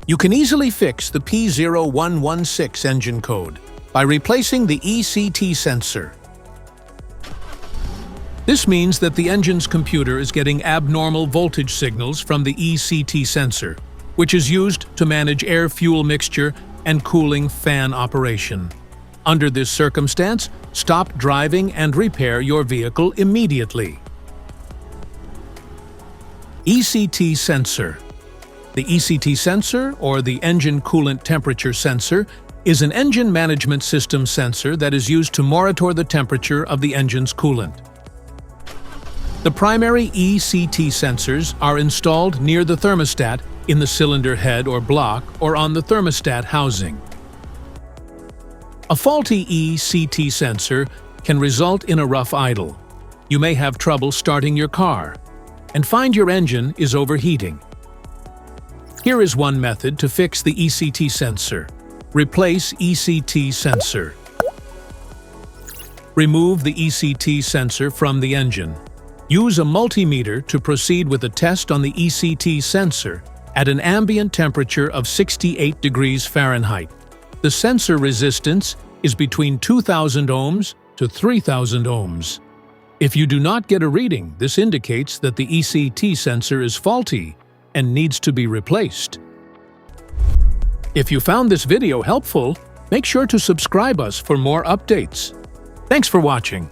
You can easily fix the P0116 engine code by replacing the ECT sensor. This means that the engine's computer is getting abnormal voltage signals from the ECT sensor, which is used to manage air-fuel mixture and cooling fan operation. Under this circumstance, stop driving and repair your vehicle immediately. ECT sensor. The ECT sensor, or the Engine Coolant Temperature sensor, is an engine management system sensor that is used to monitor the temperature of the engine's coolant. The primary ECT sensors are installed near the thermostat, in the cylinder head or block, or on the thermostat housing. A faulty ECT sensor can result in a rough idle. You may have trouble starting your car and find your engine is overheating. Here is one method to fix the ECT sensor. Replace ECT sensor. Remove the ECT sensor from the engine. Use a multimeter to proceed with a test on the ECT sensor at an ambient temperature of 68 degrees Fahrenheit. The sensor resistance is between 2,000 ohms to 3,000 ohms. If you do not get a reading, this indicates that the ECT sensor is faulty and needs to be replaced. If you found this video helpful, make sure to subscribe us for more updates. Thanks for watching.